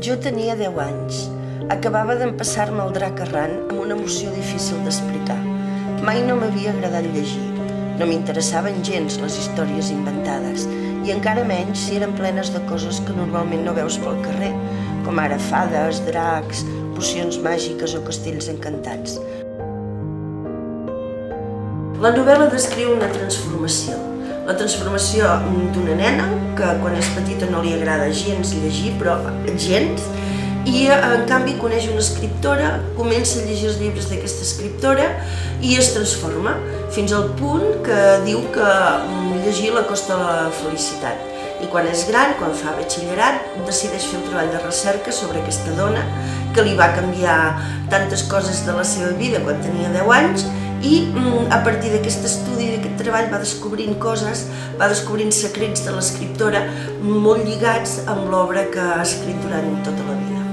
Jo tenia 10 anys. Acabava d'empassar-me el drac errant amb una emoció difícil d'explicar. Mai no m'havia agradat llegir. No m'interessaven gens les històries inventades, i encara menys si eren plenes de coses que normalment no veus pel carrer, com ara fades, dracs, pocions màgiques o castells encantats. La novel·la descriu una transformació. La transformació d'una nena que quan és petita no li agrada gens llegir, però gens, i en canvi coneix una escriptora, comença a llegir els llibres d'aquesta escriptora i es transforma, fins al punt que diu que llegir l'acosta a la felicitat. I quan és gran, quan fa batxillerat, decideix fer un treball de recerca sobre aquesta dona que li va canviar tantes coses de la seva vida quan tenia 10 anys, i a partir d'aquest estudi, d'aquest treball, va descobrint coses, va descobrint secrets de l'escriptora molt lligats amb l'obra que ha escrit durant tota la vida.